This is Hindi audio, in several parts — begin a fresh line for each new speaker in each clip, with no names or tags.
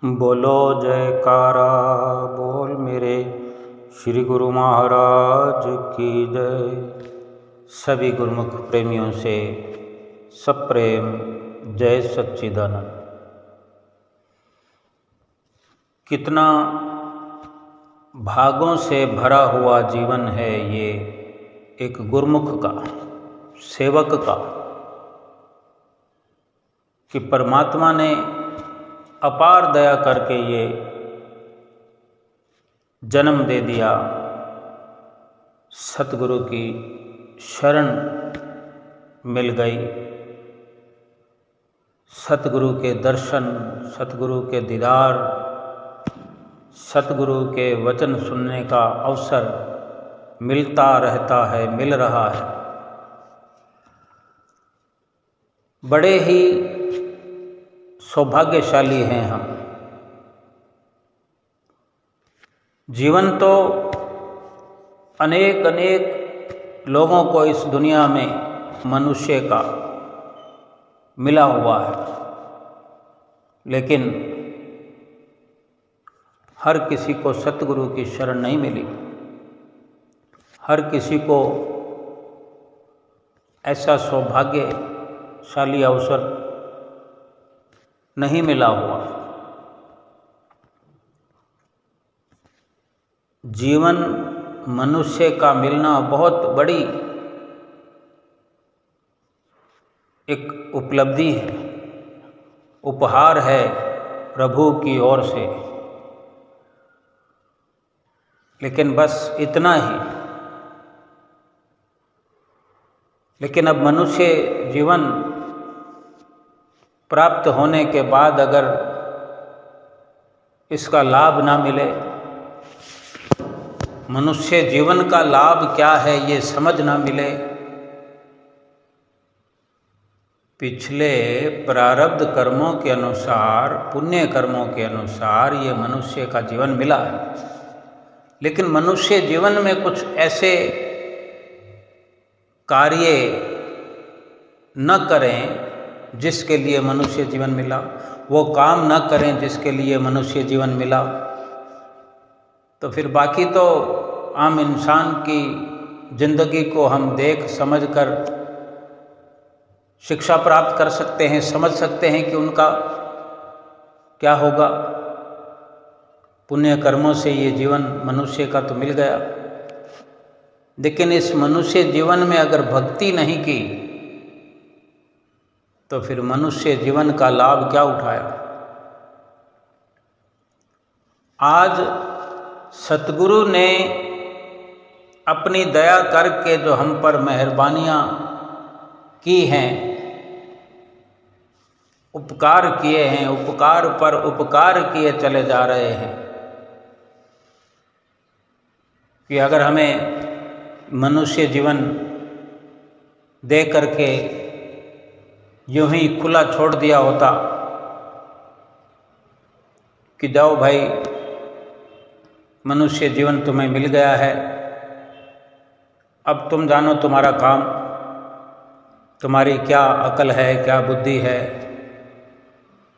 बोलो जयकारा बोल मेरे श्री गुरु महाराज की जय। सभी गुरुमुख प्रेमियों से सब प्रेम, जय सच्चिदानंद। कितना भागों से भरा हुआ जीवन है ये एक गुरुमुख का, सेवक का, कि परमात्मा ने अपार दया करके ये जन्म दे दिया। सतगुरु की शरण मिल गई, सतगुरु के दर्शन, सतगुरु के दीदार, सतगुरु के वचन सुनने का अवसर मिलता रहता है, मिल रहा है। बड़े ही सौभाग्यशाली हैं हम। जीवन तो अनेक अनेक लोगों को इस दुनिया में मनुष्य का मिला हुआ है, लेकिन हर किसी को सतगुरु की शरण नहीं मिली। हर किसी को ऐसा सौभाग्यशाली अवसर नहीं मिला हुआ। जीवन मनुष्य का मिलना बहुत बड़ी एक उपलब्धि है, उपहार है प्रभु की ओर से। लेकिन बस इतना ही। लेकिन अब मनुष्य जीवन प्राप्त होने के बाद अगर इसका लाभ ना मिले, मनुष्य जीवन का लाभ क्या है ये समझ ना मिले, पिछले प्रारब्ध कर्मों के अनुसार, पुण्य कर्मों के अनुसार ये मनुष्य का जीवन मिला है। लेकिन मनुष्य जीवन में कुछ ऐसे कार्य न करें जिसके लिए मनुष्य जीवन मिला, वो काम न करें जिसके लिए मनुष्य जीवन मिला, तो फिर बाकी तो आम इंसान की जिंदगी को हम देख समझकर शिक्षा प्राप्त कर सकते हैं, समझ सकते हैं कि उनका क्या होगा। पुण्य कर्मों से ये जीवन मनुष्य का तो मिल गया, लेकिन इस मनुष्य जीवन में अगर भक्ति नहीं की तो फिर मनुष्य जीवन का लाभ क्या उठाया। आज सतगुरु ने अपनी दया करके जो हम पर मेहरबानियां की हैं, उपकार किए हैं, उपकार पर उपकार किए चले जा रहे हैं, कि अगर हमें मनुष्य जीवन दे करके यूं ही खुला छोड़ दिया होता कि जाओ भाई मनुष्य जीवन तुम्हें मिल गया है, अब तुम जानो तुम्हारा काम, तुम्हारी क्या अकल है, क्या बुद्धि है,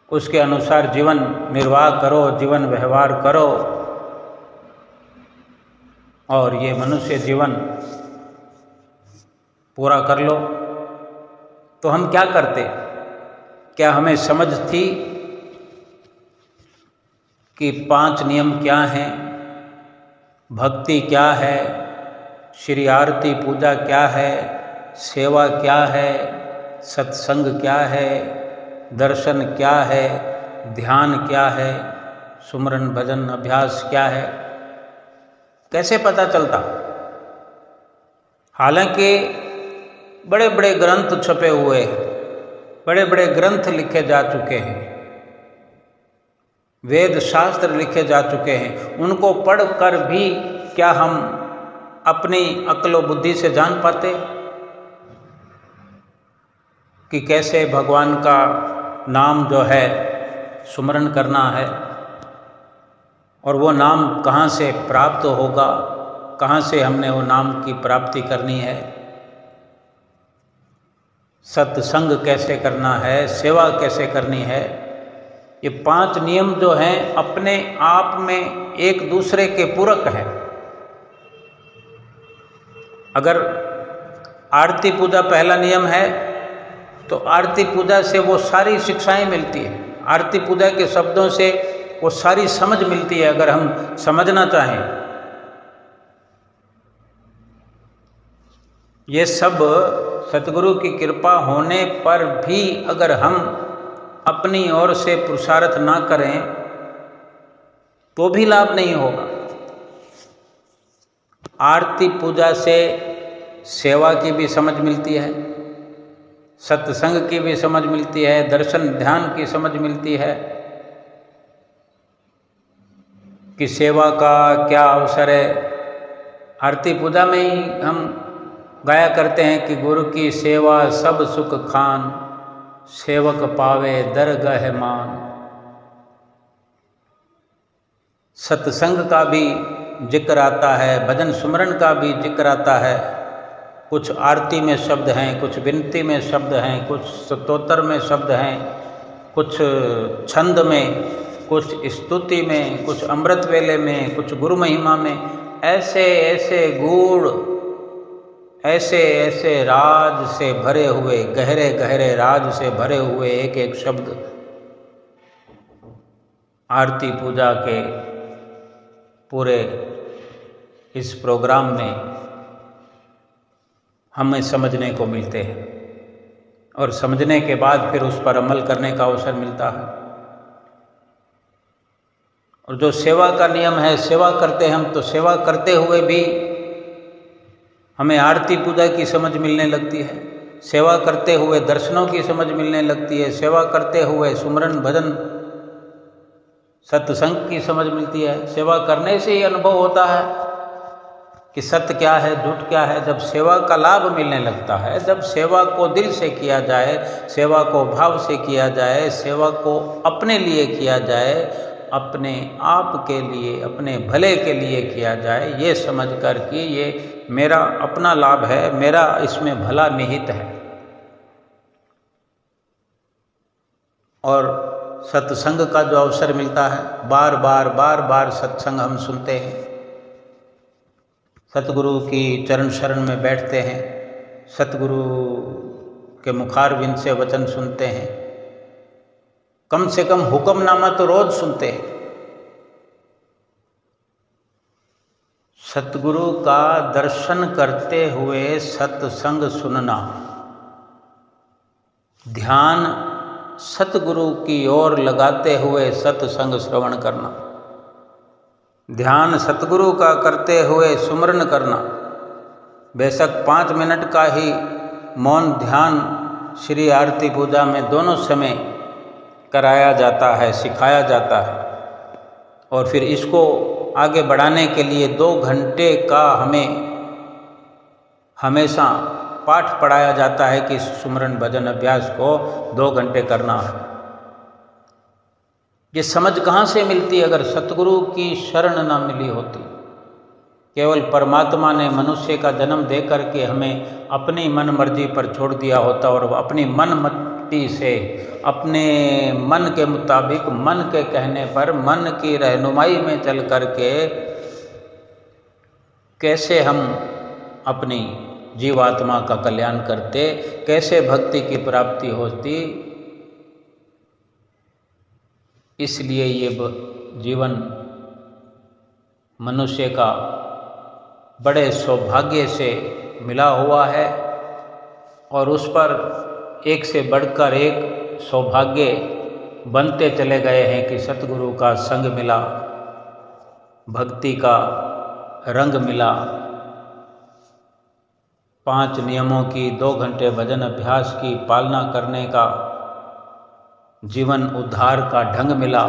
उसके अनुसार जीवन निर्वाह करो, जीवन व्यवहार करो, और ये मनुष्य जीवन पूरा कर लो, तो हम क्या करते? क्या हमें समझ थी कि 5 नियम क्या हैं, भक्ति क्या है, श्री आरती पूजा क्या है, सेवा क्या है, सत्संग क्या है, दर्शन क्या है, ध्यान क्या है, सुमरन भजन अभ्यास क्या है? कैसे पता चलता? हालांकि बड़े बड़े ग्रंथ छपे हुए हैं, बड़े बड़े ग्रंथ लिखे जा चुके हैं, वेद शास्त्र लिखे जा चुके हैं, उनको पढ़कर भी क्या हम अपनी अक्ल और बुद्धि से जान पाते कि कैसे भगवान का नाम जो है सुमरन करना है, और वो नाम कहाँ से प्राप्त होगा, कहाँ से हमने वो नाम की प्राप्ति करनी है, सत्संग कैसे करना है, सेवा कैसे करनी है, ये 5 नियम जो हैं अपने आप में एक दूसरे के पूरक हैं। अगर आरती पूजा पहला नियम है तो आरती पूजा से वो सारी शिक्षाएं मिलती है, आरती पूजा के शब्दों से वो सारी समझ मिलती है अगर हम समझना चाहें। ये सब सतगुरु की कृपा होने पर भी अगर हम अपनी ओर से पुरुषार्थ ना करें तो भी लाभ नहीं होगा। आरती पूजा से सेवा की भी समझ मिलती है, सत्संग की भी समझ मिलती है, दर्शन ध्यान की समझ मिलती है कि सेवा का क्या अवसर है। आरती पूजा में ही हम गाया करते हैं कि गुरु की सेवा सब सुख खान, सेवक पावे दरगह मान। सत्संग का भी जिक्र आता है, भजन सुमरन का भी जिक्र आता है। कुछ आरती में शब्द हैं, कुछ विनती में शब्द हैं, कुछ स्तोत्र में शब्द हैं, कुछ छंद में, कुछ स्तुति में, कुछ अमृत वेले में, कुछ गुरु महिमा में। ऐसे ऐसे गूढ़, ऐसे ऐसे राज से भरे हुए, गहरे गहरे राज से भरे हुए एक एक शब्द आरती पूजा के पूरे इस प्रोग्राम में हमें समझने को मिलते हैं और समझने के बाद फिर उस पर अमल करने का अवसर मिलता है। और जो सेवा का नियम है, सेवा करते हैं हम, तो सेवा करते हुए भी हमें आरती पूजा की समझ मिलने लगती है, सेवा करते हुए दर्शनों की समझ मिलने लगती है, सेवा करते हुए सुमरन भजन सत्संग की समझ मिलती है। सेवा करने से ही अनुभव होता है कि सत्य क्या है, झूठ क्या है। जब सेवा का लाभ मिलने लगता है, जब सेवा को दिल से किया जाए, सेवा को भाव से किया जाए, सेवा को अपने लिए किया जाए, अपने आप के लिए, अपने भले के लिए किया जाए, ये समझ कर कि ये मेरा अपना लाभ है, मेरा इसमें भला निहित है। और सत्संग का जो अवसर मिलता है, बार बार सत्संग हम सुनते हैं, सतगुरु की चरण शरण में बैठते हैं, सतगुरु के मुखारविंद से वचन सुनते हैं, कम से कम हुक्मनामा तो रोज सुनते हैं। सतगुरु का दर्शन करते हुए सत्संग सुनना, ध्यान सतगुरु की ओर लगाते हुए सत्संग श्रवण करना, ध्यान सतगुरु का करते हुए सुमरन करना। बेशक 5 मिनट का ही मौन ध्यान श्री आरती पूजा में दोनों समय कराया जाता है, सिखाया जाता है। और फिर इसको आगे बढ़ाने के लिए 2 घंटे का हमें हमेशा पाठ पढ़ाया जाता है कि सुमरन भजन अभ्यास को 2 घंटे करना है। ये समझ कहाँ से मिलती अगर सतगुरु की शरण ना मिली होती। केवल परमात्मा ने मनुष्य का जन्म दे करके हमें अपनी मन मर्जी पर छोड़ दिया होता और अपनी मन मति से, अपने मन के मुताबिक, मन के कहने पर, मन की रहनुमाई में चल करके कैसे हम अपनी जीवात्मा का कल्याण करते, कैसे भक्ति की प्राप्ति होती। इसलिए ये जीवन मनुष्य का बड़े सौभाग्य से मिला हुआ है और उस पर एक से बढ़कर एक सौभाग्य बनते चले गए हैं कि सतगुरु का संग मिला, भक्ति का रंग मिला, 5 नियमों की 2 घंटे भजन अभ्यास की पालना करने का जीवन उद्धार का ढंग मिला।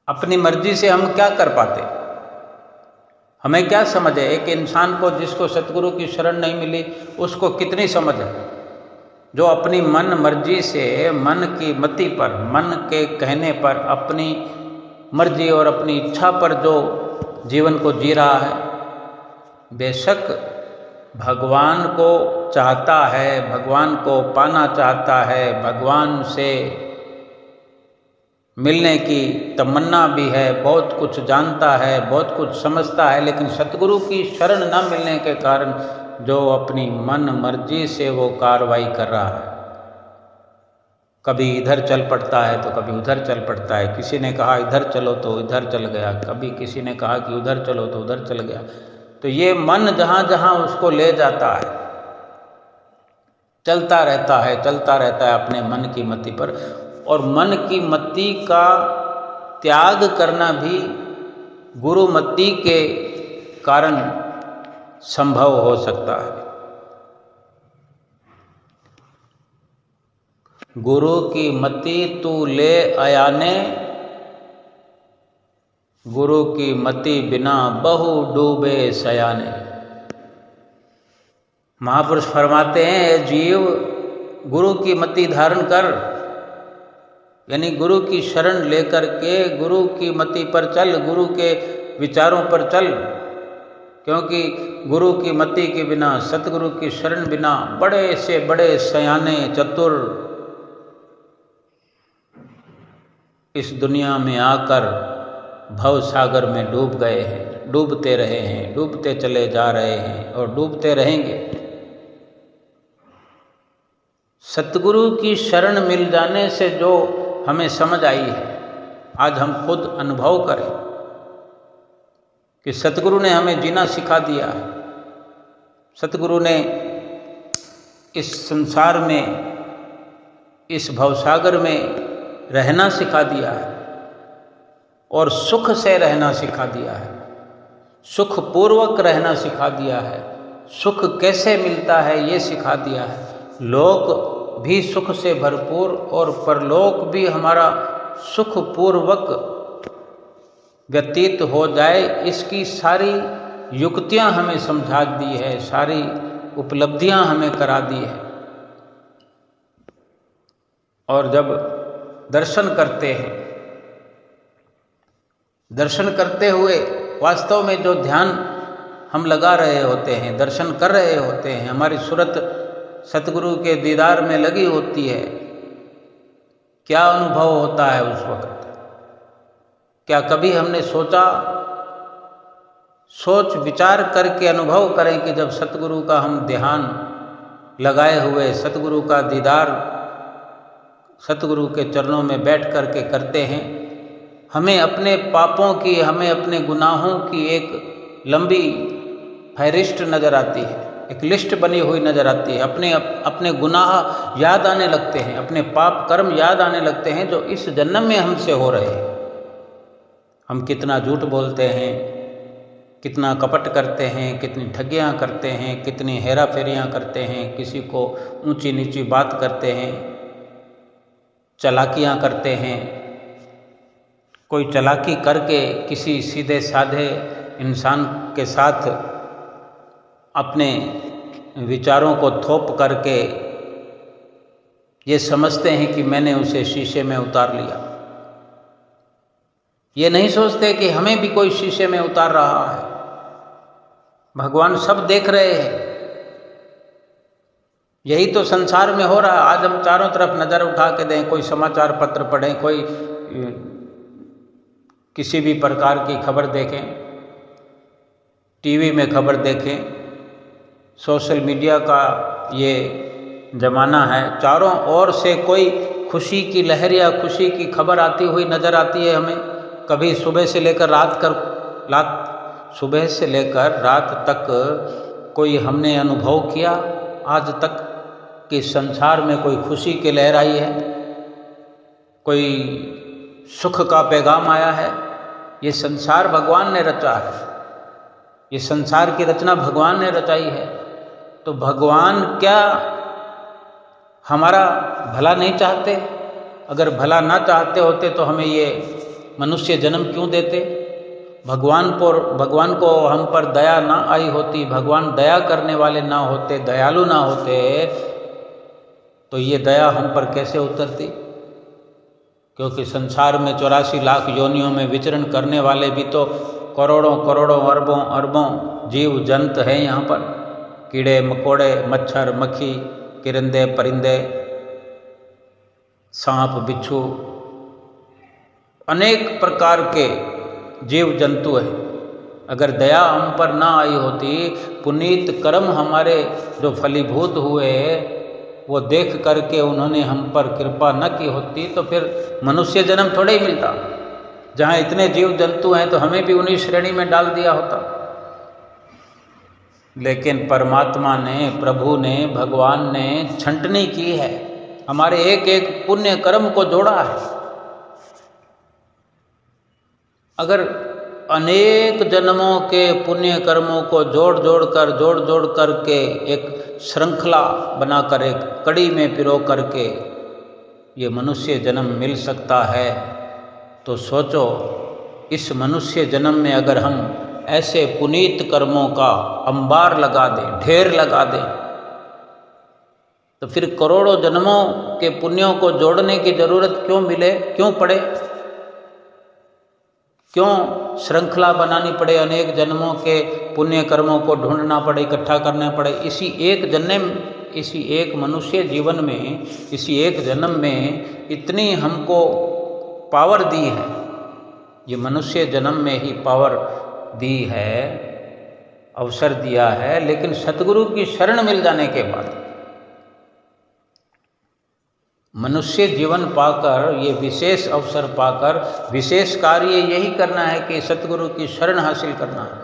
अपनी मर्जी से हम क्या कर पाते, हमें क्या समझ है। एक इंसान को जिसको सतगुरु की शरण नहीं मिली उसको कितनी समझ है। जो अपनी मन मर्जी से, मन की मति पर, मन के कहने पर, अपनी मर्जी और अपनी इच्छा पर जो जीवन को जी रहा है, बेशक भगवान को चाहता है, भगवान को पाना चाहता है, भगवान से मिलने की तमन्ना भी है, बहुत कुछ जानता है, बहुत कुछ समझता है, लेकिन सतगुरु की शरण न मिलने के कारण जो अपनी मन मर्जी से वो कार्रवाई कर रहा है, कभी इधर चल पड़ता है तो कभी उधर चल पड़ता है। किसी ने कहा इधर चलो तो इधर चल गया, कभी किसी ने कहा कि उधर चलो तो उधर चल गया। तो ये मन जहाँ जहाँ उसको ले जाता है चलता रहता है अपने मन की मति पर। और मन की मति का त्याग करना भी गुरु मति के कारण संभव हो सकता है। गुरु की मति तू ले अयाने, गुरु की मति बिना बहु डूबे सयाने। महापुरुष फरमाते हैं जीव गुरु की मति धारण कर, यानी गुरु की शरण लेकर के गुरु की मति पर चल, गुरु के विचारों पर चल, क्योंकि गुरु की मति के बिना, सतगुरु की शरण बिना बड़े से बड़े सयाने चतुर इस दुनिया में आकर भव सागर में डूब गए हैं, डूबते रहे हैं, डूबते चले जा रहे हैं और डूबते रहेंगे। सतगुरु की शरण मिल जाने से जो हमें समझ आई है, आज हम खुद अनुभव करें कि सतगुरु ने हमें जीना सिखा दिया है। सतगुरु ने इस संसार में, इस भवसागर में रहना सिखा दिया है और सुख से रहना सिखा दिया है, सुख पूर्वक रहना सिखा दिया है। सुख कैसे मिलता है ये सिखा दिया है। लोक भी सुख से भरपूर और परलोक भी हमारा सुख पूर्वक व्यतीत हो जाए, इसकी सारी युक्तियां हमें समझा दी है, सारी उपलब्धियां हमें करा दी है। और जब दर्शन करते हैं, दर्शन करते हुए वास्तव में जो ध्यान हम लगा रहे होते हैं, दर्शन कर रहे होते हैं, हमारी सूरत सतगुरु के दीदार में लगी होती है, क्या अनुभव होता है उस वक्त? क्या कभी हमने सोच विचार करके अनुभव करें कि जब सतगुरु का हम ध्यान लगाए हुए सतगुरु का दीदार सतगुरु के चरणों में बैठ करके करते हैं, हमें अपने पापों की, हमें अपने गुनाहों की एक लंबी फहरिस्त नज़र आती है, एक लिस्ट बनी हुई नज़र आती है। अपने गुनाह याद आने लगते हैं, अपने पाप कर्म याद आने लगते हैं जो इस जन्म में हमसे हो रहे हैं। हम कितना झूठ बोलते हैं, कितना कपट करते हैं, कितनी ठगियाँ करते हैं, कितनी हेरा फेरियाँ करते हैं, किसी को ऊंची नीची बात करते हैं, चालाकियाँ करते हैं। कोई चालाकी करके किसी सीधे साधे इंसान के साथ अपने विचारों को थोप करके ये समझते हैं कि मैंने उसे शीशे में उतार लिया। ये नहीं सोचते कि हमें भी कोई शीशे में उतार रहा है। भगवान सब देख रहे हैं। यही तो संसार में हो रहा है। आज हम चारों तरफ नज़र उठा के दें, कोई समाचार पत्र पढ़ें, कोई किसी भी प्रकार की खबर देखें, टीवी में खबर देखें, सोशल मीडिया का ये ज़माना है, चारों ओर से कोई खुशी की लहर या खुशी की खबर आती हुई नज़र आती है हमें। कभी सुबह से लेकर सुबह से लेकर रात तक कोई हमने अनुभव किया आज तक कि संसार में कोई खुशी की लहर आई है, कोई सुख का पैगाम आया है? ये संसार भगवान ने रचा है, ये संसार की रचना भगवान ने रचाई है। तो भगवान क्या हमारा भला नहीं चाहते? अगर भला ना चाहते होते तो हमें ये मनुष्य जन्म क्यों देते? भगवान को हम पर दया ना आई होती, भगवान दया करने वाले ना होते, दयालु ना होते, तो ये दया हम पर कैसे उतरती? क्योंकि संसार में 84 लाख योनियों में विचरण करने वाले भी तो करोड़ों करोड़ों अरबों अरबों जीव जंत हैं यहाँ पर। कीड़े मकोड़े, मच्छर मक्खी, किरंदे परिंदे, सांप बिच्छू, अनेक प्रकार के जीव जंतु हैं। अगर दया हम पर ना आई होती, पुनीत कर्म हमारे जो फलीभूत हुए वो देख करके उन्होंने हम पर कृपा न की होती, तो फिर मनुष्य जन्म थोड़े ही मिलता। जहाँ इतने जीव जंतु हैं तो हमें भी उन्हीं श्रेणी में डाल दिया होता। लेकिन परमात्मा ने, प्रभु ने, भगवान ने छंटनी की है, हमारे एक एक पुण्य कर्म को जोड़ा है। अगर अनेक जन्मों के पुण्य कर्मों को जोड़ जोड़ करके एक श्रृंखला बनाकर, एक कड़ी में पिरो करके ये मनुष्य जन्म मिल सकता है, तो सोचो इस मनुष्य जन्म में अगर हम ऐसे पुनीत कर्मों का अंबार लगा दें, ढेर लगा दें, तो फिर करोड़ों जन्मों के पुण्यों को जोड़ने की जरूरत क्यों मिले, क्यों पड़े, क्यों श्रृंखला बनानी पड़े, अनेक जन्मों के पुण्य कर्मों को ढूंढना पड़े, इकट्ठा करना पड़े। इसी एक जन्म, इसी एक मनुष्य जीवन में, इसी एक जन्म में इतनी हमको पावर दी है, ये मनुष्य जन्म में ही पावर दी है, अवसर दिया है। लेकिन सतगुरु की शरण मिल जाने के बाद मनुष्य जीवन पाकर, ये विशेष अवसर पाकर विशेष कार्य यही करना है कि सतगुरु की शरण हासिल करना है।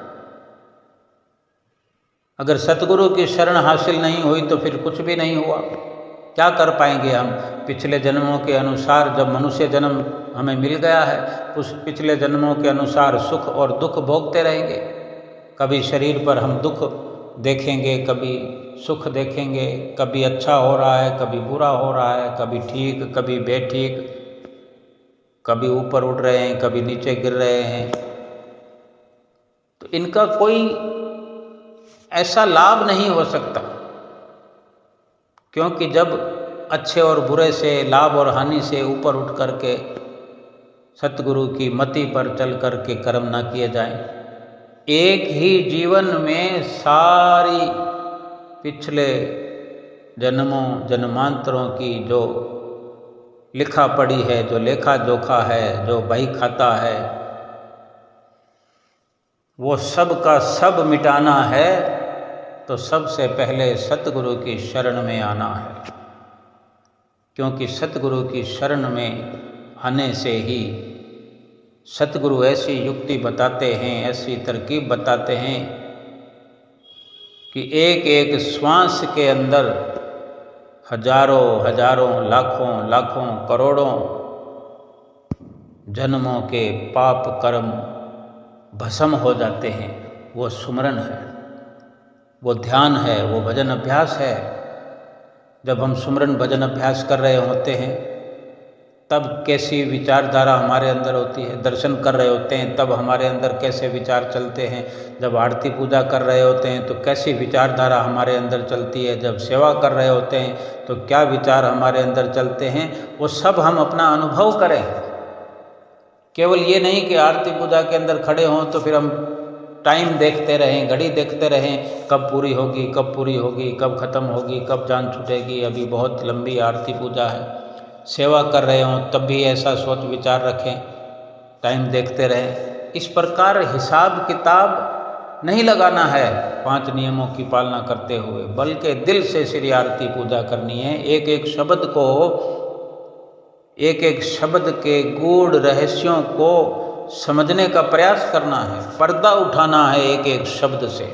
अगर सतगुरु की शरण हासिल नहीं हुई तो फिर कुछ भी नहीं हुआ। क्या कर पाएंगे हम? पिछले जन्मों के अनुसार, जब मनुष्य जन्म हमें मिल गया है, उस पिछले जन्मों के अनुसार सुख और दुख भोगते रहेंगे। कभी शरीर पर हम दुख देखेंगे, कभी सुख देखेंगे, कभी अच्छा हो रहा है, कभी बुरा हो रहा है, कभी ठीक, कभी बेठीक, कभी ऊपर उड़ रहे हैं, कभी नीचे गिर रहे हैं। तो इनका कोई ऐसा लाभ नहीं हो सकता, क्योंकि जब अच्छे और बुरे से, लाभ और हानि से ऊपर उठ करके सतगुरु की मति पर चल करके कर्म ना किए जाएं, एक ही जीवन में सारी पिछले जन्मों जन्मांतरों की जो लिखा पड़ी है, जो लेखा जोखा है, जो बही खाता है, वो सब का सब मिटाना है, तो सबसे पहले सतगुरु की शरण में आना है। क्योंकि सतगुरु की शरण में आने से ही सतगुरु ऐसी युक्ति बताते हैं, ऐसी तरकीब बताते हैं कि एक एक श्वास के अंदर हजारों हजारों, लाखों लाखों, करोड़ों जन्मों के पाप कर्म भस्म हो जाते हैं। वो सुमरन है, वो ध्यान है, वो भजन अभ्यास है। जब हम सुमरन भजन अभ्यास कर रहे होते हैं तब कैसी विचारधारा हमारे अंदर होती है, दर्शन कर रहे होते हैं तब हमारे अंदर कैसे विचार चलते हैं, जब आरती पूजा कर रहे होते हैं तो कैसी विचारधारा हमारे अंदर चलती है, जब सेवा कर रहे होते हैं तो क्या विचार हमारे अंदर चलते हैं, वो सब हम अपना अनुभव करें। केवल ये नहीं कि आरती पूजा के अंदर खड़े हों तो फिर हम टाइम देखते रहें, घड़ी देखते रहें, कब पूरी होगी, कब पूरी होगी, कब ख़त्म होगी, कब जान छूटेगी, अभी बहुत लंबी आरती पूजा है। सेवा कर रहे हों तब भी ऐसा सोच विचार रखें, टाइम देखते रहें। इस प्रकार हिसाब किताब नहीं लगाना है 5 नियमों की पालना करते हुए, बल्कि दिल से श्री आरती पूजा करनी है। एक एक शब्द को, एक एक शब्द के गूढ़ रहस्यों को समझने का प्रयास करना है, पर्दा उठाना है एक एक शब्द से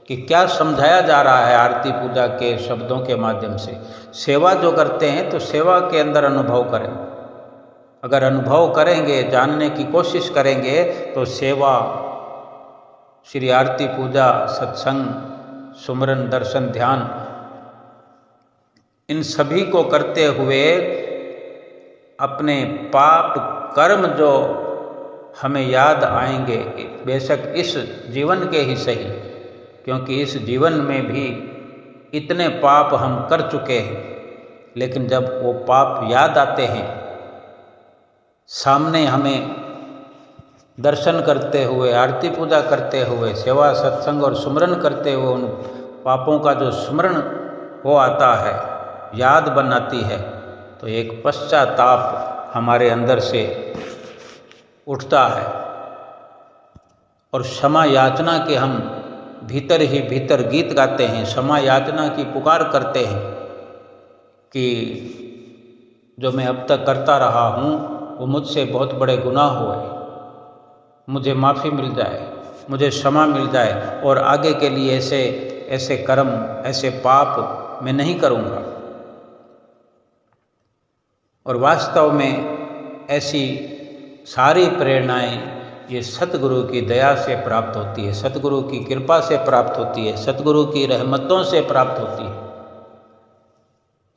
कि क्या समझाया जा रहा है आरती पूजा के शब्दों के माध्यम से। सेवा जो करते हैं तो सेवा के अंदर अनुभव करें। अगर अनुभव करेंगे, जानने की कोशिश करेंगे तो सेवा, श्री आरती पूजा, सत्संग, सुमरन, दर्शन, ध्यान, इन सभी को करते हुए अपने पाप कर्म जो हमें याद आएंगे, बेशक इस जीवन के ही सही, क्योंकि इस जीवन में भी इतने पाप हम कर चुके हैं, लेकिन जब वो पाप याद आते हैं, सामने हमें दर्शन करते हुए, आरती पूजा करते हुए, सेवा, सत्संग और सुमरन करते हुए उन पापों का जो स्मरण हो आता है, याद बनाती है, तो एक पश्चाताप हमारे अंदर से उठता है और क्षमा याचना के हम भीतर ही भीतर गीत गाते हैं, क्षमा याचना की पुकार करते हैं कि जो मैं अब तक करता रहा हूँ वो मुझसे बहुत बड़े गुनाह हुए, मुझे माफ़ी मिल जाए, मुझे क्षमा मिल जाए और आगे के लिए ऐसे कर्म, ऐसे पाप मैं नहीं करूँगा। और वास्तव में ऐसी सारी प्रेरणाएं ये सतगुरु की दया से प्राप्त होती है, सतगुरु की कृपा से प्राप्त होती है, सतगुरु की रहमतों से प्राप्त होती है।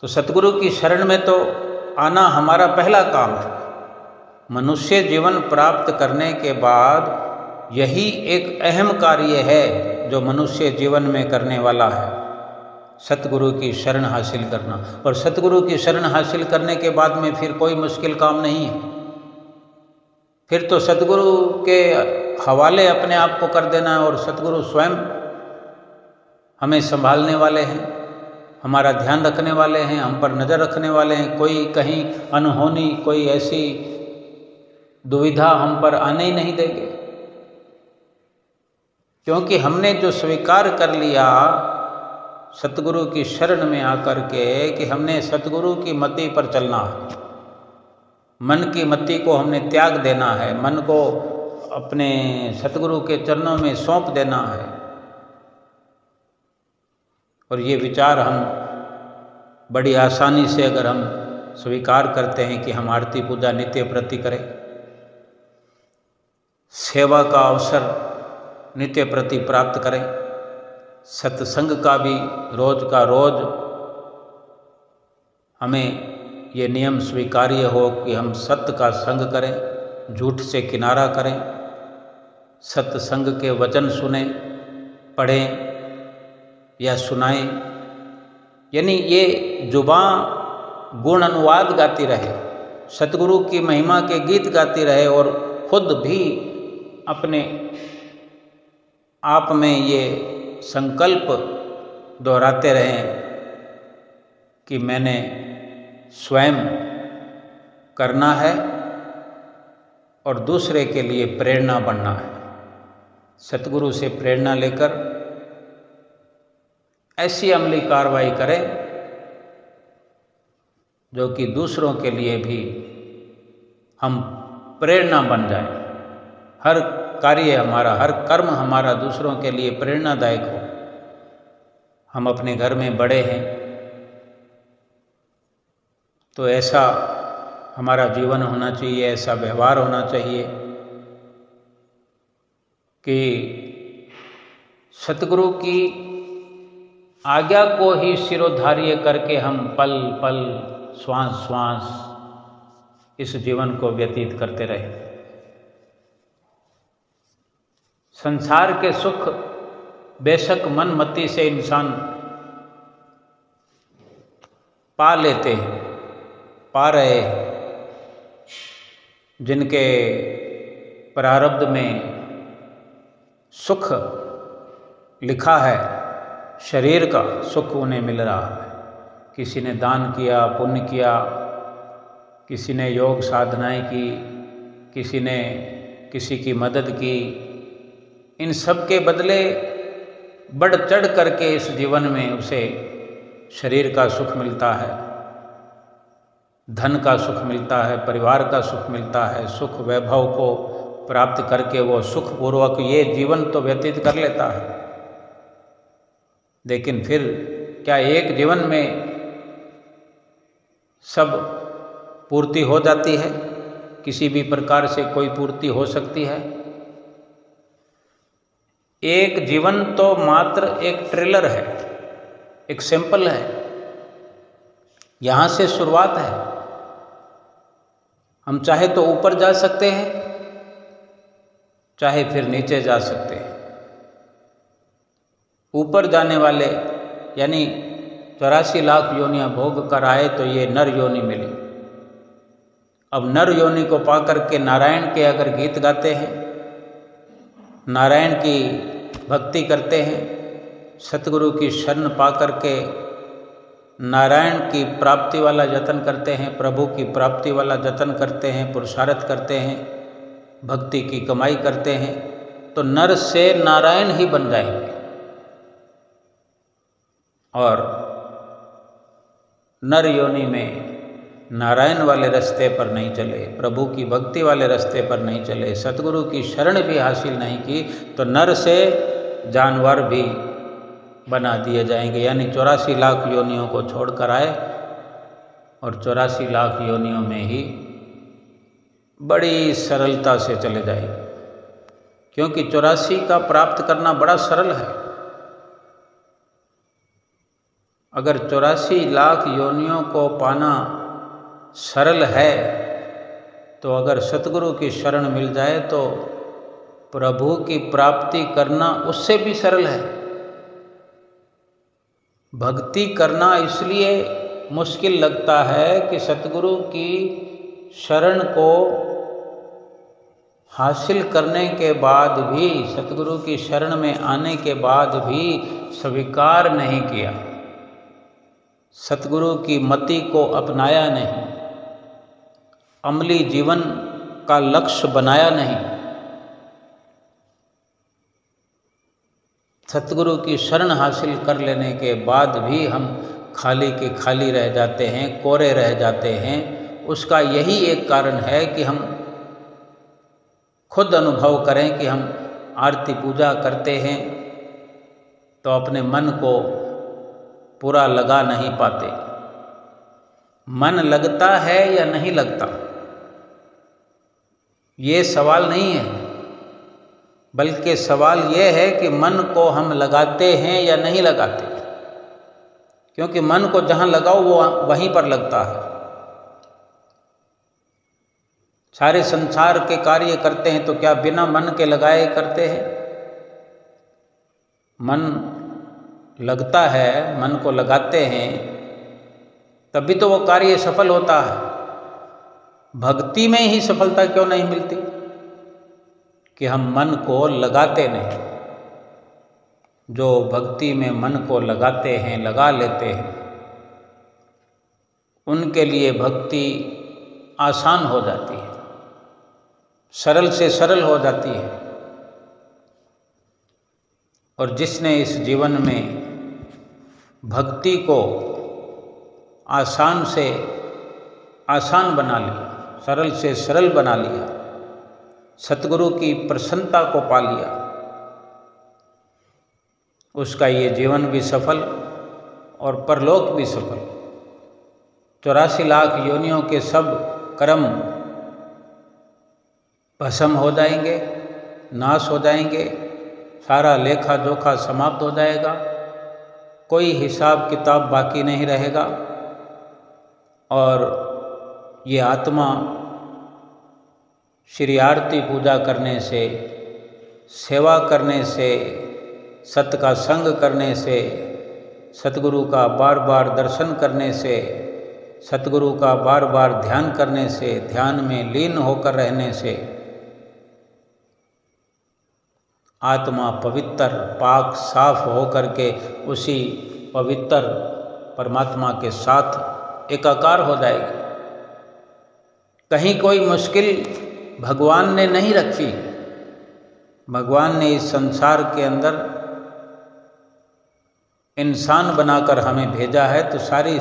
तो सतगुरु की शरण में तो आना हमारा पहला काम है। मनुष्य जीवन प्राप्त करने के बाद यही एक अहम कार्य है जो मनुष्य जीवन में करने वाला है, सतगुरु की शरण हासिल करना। और सतगुरु की शरण हासिल करने के बाद में फिर कोई मुश्किल काम नहीं है। फिर तो सतगुरु के हवाले अपने आप को कर देना है और सतगुरु स्वयं हमें संभालने वाले हैं, हमारा ध्यान रखने वाले हैं, हम पर नज़र रखने वाले हैं। कोई कहीं अनहोनी, कोई ऐसी दुविधा हम पर आने ही नहीं देंगे, क्योंकि हमने जो स्वीकार कर लिया सतगुरु की शरण में आकर के कि हमने सतगुरु की मति पर चलना है, मन की मति को हमने त्याग देना है, मन को अपने सतगुरु के चरणों में सौंप देना है। और ये विचार हम बड़ी आसानी से अगर हम स्वीकार करते हैं कि हम आरती पूजा नित्य प्रति करें, सेवा का अवसर नित्य प्रति प्राप्त करें, सत्संग का भी रोज का रोज हमें ये नियम स्वीकार्य हो कि हम सत्य का संग करें, झूठ से किनारा करें, सत्संग के वचन सुने, पढ़ें या सुनाएं। यानी ये जुबां गुण अनुवाद गाती रहे, सतगुरु की महिमा के गीत गाती रहे और खुद भी अपने आप में ये संकल्प दोहराते रहें कि मैंने स्वयं करना है और दूसरे के लिए प्रेरणा बनना है। सतगुरु से प्रेरणा लेकर ऐसी अमली कार्रवाई करें जो कि दूसरों के लिए भी हम प्रेरणा बन जाए। हर कार्य हमारा, हर कर्म हमारा दूसरों के लिए प्रेरणादायक हो। हम अपने घर में बड़े हैं तो ऐसा हमारा जीवन होना चाहिए, ऐसा व्यवहार होना चाहिए कि सतगुरु की आज्ञा को ही शिरोधार्य करके हम पल पल, श्वास श्वास इस जीवन को व्यतीत करते रहे। संसार के सुख बेशक मन मति से इंसान पा लेते हैं, पा रहे हैं, जिनके प्रारब्ध में सुख लिखा है, शरीर का सुख उन्हें मिल रहा है। किसी ने दान किया, पुण्य किया, किसी ने योग साधनाएं की, किसी ने किसी की मदद की, इन सब के बदले बढ़ चढ़ करके इस जीवन में उसे शरीर का सुख मिलता है, धन का सुख मिलता है, परिवार का सुख मिलता है। सुख वैभव को प्राप्त करके वो सुखपूर्वक ये जीवन तो व्यतीत कर लेता है। लेकिन फिर क्या एक जीवन में सब पूर्ति हो जाती है? किसी भी प्रकार से कोई पूर्ति हो सकती है? एक जीवन तो मात्र एक ट्रेलर है, एक सैंपल है, यहाँ से शुरुआत है। हम चाहे तो ऊपर जा सकते हैं, चाहे फिर नीचे जा सकते हैं। ऊपर जाने वाले यानी 84 लाख योनियां भोग कर आए तो ये नर योनि मिली। अब नर योनि को पाकर के नारायण के अगर गीत गाते हैं, नारायण की भक्ति करते हैं, सतगुरु की शरण पा करके नारायण की प्राप्ति वाला यत्न करते हैं, प्रभु की प्राप्ति वाला यत्न करते हैं, पुरुषार्थ करते हैं, भक्ति की कमाई करते हैं, तो नर से नारायण ही बन जाएंगे। और नर योनि में नारायण वाले रास्ते पर नहीं चले, प्रभु की भक्ति वाले रास्ते पर नहीं चले, सतगुरु की शरण भी हासिल नहीं की, तो नर से जानवर भी बना दिए जाएंगे। यानी 84 लाख योनियों को छोड़कर आए और 84 लाख योनियों में ही बड़ी सरलता से चले जाएंगे, क्योंकि 84 का प्राप्त करना बड़ा सरल है। अगर 84 लाख योनियों को पाना सरल है, तो अगर सतगुरु की शरण मिल जाए तो प्रभु की प्राप्ति करना उससे भी सरल है। भक्ति करना इसलिए मुश्किल लगता है कि सतगुरु की शरण को हासिल करने के बाद भी, सतगुरु की शरण में आने के बाद भी स्वीकार नहीं किया, सतगुरु की मति को अपनाया नहीं, अमली जीवन का लक्ष्य बनाया नहीं, सतगुरु की शरण हासिल कर लेने के बाद भी हम खाली के खाली रह जाते हैं, कोरे रह जाते हैं। उसका यही एक कारण है कि हम खुद अनुभव करें कि हम आरती पूजा करते हैं तो अपने मन को पूरा लगा नहीं पाते। मन लगता है या नहीं लगता, ये सवाल नहीं है, बल्कि सवाल ये है कि मन को हम लगाते हैं या नहीं लगाते, क्योंकि मन को जहाँ लगाओ वो वहीं पर लगता है। सारे संसार के कार्य करते हैं तो क्या बिना मन के लगाए करते हैं? मन लगता है, मन को लगाते हैं, तभी तो वो कार्य सफल होता है। भक्ति में ही सफलता क्यों नहीं मिलती? कि हम मन को लगाते नहीं। जो भक्ति में मन को लगाते हैं, लगा लेते हैं, उनके लिए भक्ति आसान हो जाती है, सरल से सरल हो जाती है। और जिसने इस जीवन में भक्ति को आसान से आसान बना लिया, सरल से सरल बना लिया, सतगुरु की प्रसन्नता को पा लिया, उसका ये जीवन भी सफल और परलोक भी सफल। 84 लाख योनियों के सब कर्म भस्म हो जाएंगे, नाश हो जाएंगे, सारा लेखा जोखा समाप्त हो जाएगा, कोई हिसाब किताब बाकी नहीं रहेगा। और ये आत्मा श्री आरती पूजा करने से, सेवा करने से, सत का संग करने से, सतगुरु का बार बार दर्शन करने से, सतगुरु का बार बार ध्यान करने से, ध्यान में लीन होकर रहने से आत्मा पवित्र पाक साफ होकर के उसी पवित्र परमात्मा के साथ एकाकार हो जाएगी। कहीं कोई मुश्किल भगवान ने नहीं रखी। भगवान ने इस संसार के अंदर इंसान बनाकर हमें भेजा है, तो सारी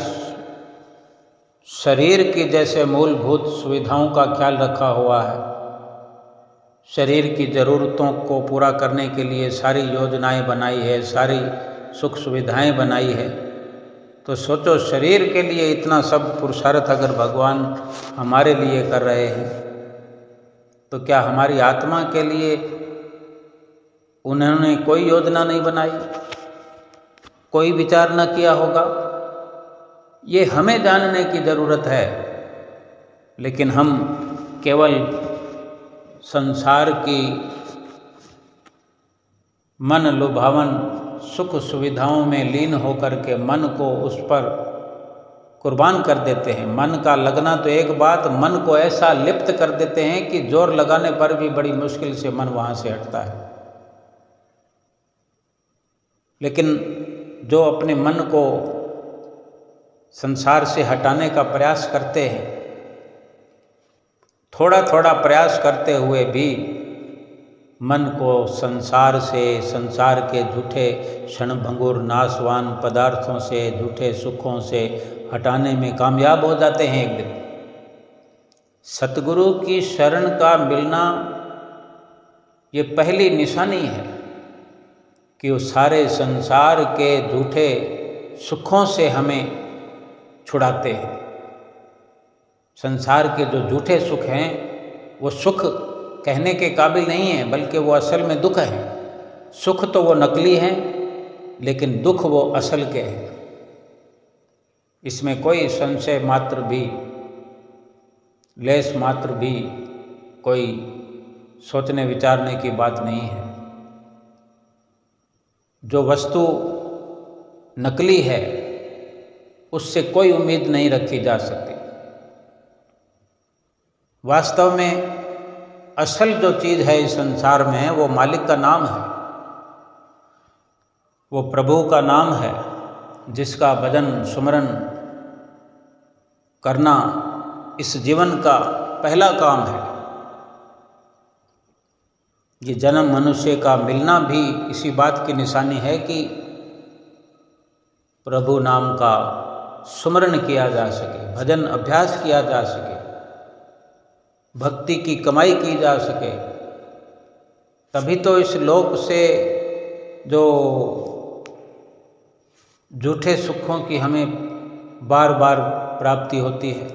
शरीर की जैसे मूलभूत सुविधाओं का ख्याल रखा हुआ है, शरीर की ज़रूरतों को पूरा करने के लिए सारी योजनाएं बनाई है, सारी सुख सुविधाएं बनाई है। तो सोचो, शरीर के लिए इतना सब पुरुषार्थ अगर भगवान हमारे लिए कर रहे हैं, तो क्या हमारी आत्मा के लिए उन्होंने कोई योजना नहीं बनाई, कोई विचार न किया होगा? ये हमें जानने की ज़रूरत है। लेकिन हम केवल संसार की मन लुभावन सुख सुविधाओं में लीन होकर के मन को उस पर कुर्बान कर देते हैं। मन का लगना तो एक बात, मन को ऐसा लिप्त कर देते हैं कि जोर लगाने पर भी बड़ी मुश्किल से मन वहाँ से हटता है। लेकिन जो अपने मन को संसार से हटाने का प्रयास करते हैं, थोड़ा थोड़ा प्रयास करते हुए भी मन को संसार से, संसार के झूठे क्षणभंगुर नाशवान पदार्थों से, झूठे सुखों से हटाने में कामयाब हो जाते हैं एक दिन। सतगुरु की शरण का मिलना ये पहली निशानी है कि वो सारे संसार के झूठे सुखों से हमें छुड़ाते हैं। संसार के जो झूठे सुख हैं वो सुख कहने के काबिल नहीं है, बल्कि वो असल में दुख है। सुख तो वो नकली हैं, लेकिन दुख वो असल के हैं। इसमें कोई संशय मात्र भी, लेस मात्र भी कोई सोचने विचारने की बात नहीं है। जो वस्तु नकली है उससे कोई उम्मीद नहीं रखी जा सकती। वास्तव में असल जो चीज़ है इस संसार में वो मालिक का नाम है, वो प्रभु का नाम है, जिसका भजन सुमरन करना इस जीवन का पहला काम है। ये जन्म मनुष्य का मिलना भी इसी बात की निशानी है कि प्रभु नाम का सुमरन किया जा सके, भजन अभ्यास किया जा सके, भक्ति की कमाई की जा सके। तभी तो इस लोक से जो झूठे सुखों की हमें बार बार प्राप्ति होती है,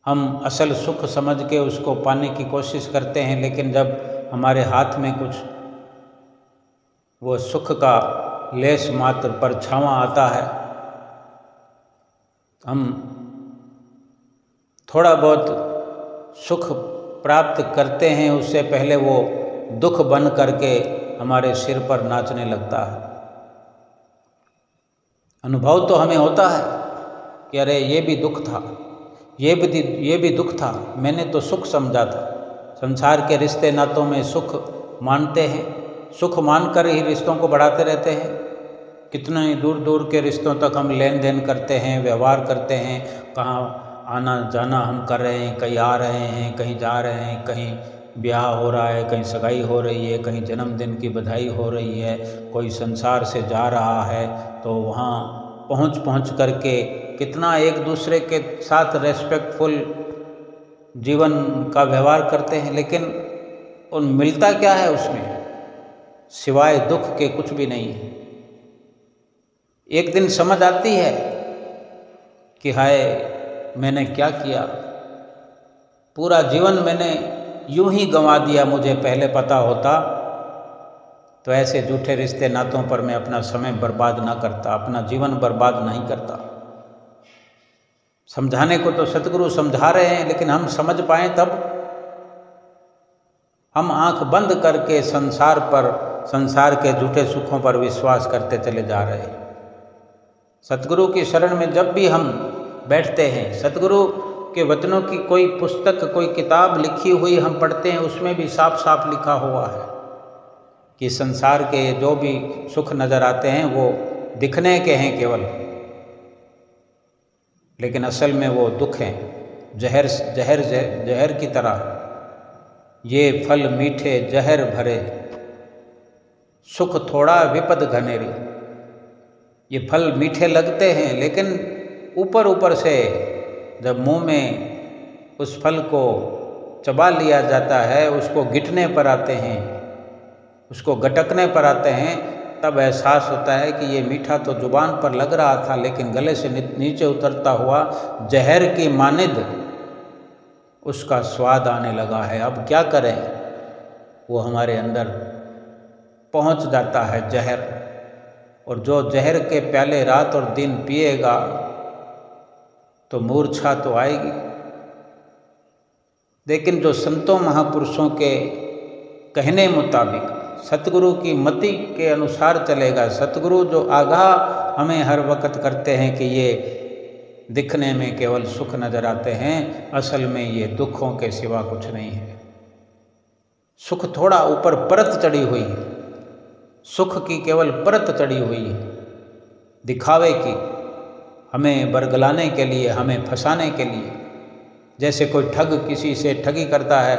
हम असल सुख समझ के उसको पाने की कोशिश करते हैं, लेकिन जब हमारे हाथ में कुछ वो सुख का लेस मात्र परछावां आता है, हम थोड़ा बहुत सुख प्राप्त करते हैं, उससे पहले वो दुख बन करके हमारे सिर पर नाचने लगता है। अनुभव तो हमें होता है कि अरे ये भी दुख था, ये भी दुख था, मैंने तो सुख समझा था। संसार के रिश्ते नातों में सुख मानते हैं, सुख मानकर ही रिश्तों को बढ़ाते रहते हैं। कितने दूर दूर के रिश्तों तक हम लेन देन करते हैं, व्यवहार करते हैं, कहाँ आना जाना हम कर रहे हैं, कहीं आ रहे हैं, कहीं जा रहे हैं, कहीं ब्याह हो रहा है, कहीं सगाई हो रही है, कहीं जन्मदिन की बधाई हो रही है, कोई संसार से जा रहा है तो वहाँ पहुँच करके कितना एक दूसरे के साथ रेस्पेक्टफुल जीवन का व्यवहार करते हैं, लेकिन उन मिलता क्या है उसमें? सिवाय दुख के कुछ भी नहीं है। एक दिन समझ आती है कि हाय मैंने क्या किया, पूरा जीवन मैंने यूं ही गंवा दिया, मुझे पहले पता होता तो ऐसे झूठे रिश्ते नातों पर मैं अपना समय बर्बाद ना करता, अपना जीवन बर्बाद नहीं करता। समझाने को तो सतगुरु समझा रहे हैं, लेकिन हम समझ पाएं तब। हम आंख बंद करके संसार के झूठे सुखों पर विश्वास करते चले जा रहे हैं। सतगुरु की शरण में जब भी हम बैठते हैं, सतगुरु के वचनों की कोई पुस्तक, कोई किताब लिखी हुई हम पढ़ते हैं, उसमें भी साफ साफ लिखा हुआ है कि संसार के जो भी सुख नज़र आते हैं वो दिखने के हैं केवल, लेकिन असल में वो दुख हैं, जहर की तरह। ये फल मीठे जहर भरे, सुख थोड़ा विपद घनेरी। ये फल मीठे लगते हैं, लेकिन ऊपर से जब मुंह में उस फल को चबा लिया जाता है, उसको गिटने पर आते हैं, उसको गटकने पर आते हैं, तब एहसास होता है कि ये मीठा तो जुबान पर लग रहा था, लेकिन गले से नीचे उतरता हुआ जहर की मानिद उसका स्वाद आने लगा है। अब क्या करें, वो हमारे अंदर पहुंच जाता है जहर, और जो जहर के प्याले रात और दिन पिएगा तो मूर्छा तो आएगी। लेकिन जो संतों महापुरुषों के कहने मुताबिक सतगुरु की मति के अनुसार चलेगा, सतगुरु जो आगाह हमें हर वक्त करते हैं कि ये दिखने में केवल सुख नजर आते हैं, असल में ये दुखों के सिवा कुछ नहीं है। सुख थोड़ा ऊपर परत चढ़ी हुई है, सुख की केवल परत चढ़ी हुई है, दिखावे की, हमें बरगलाने के लिए, हमें फंसाने के लिए। जैसे कोई ठग किसी से ठगी करता है,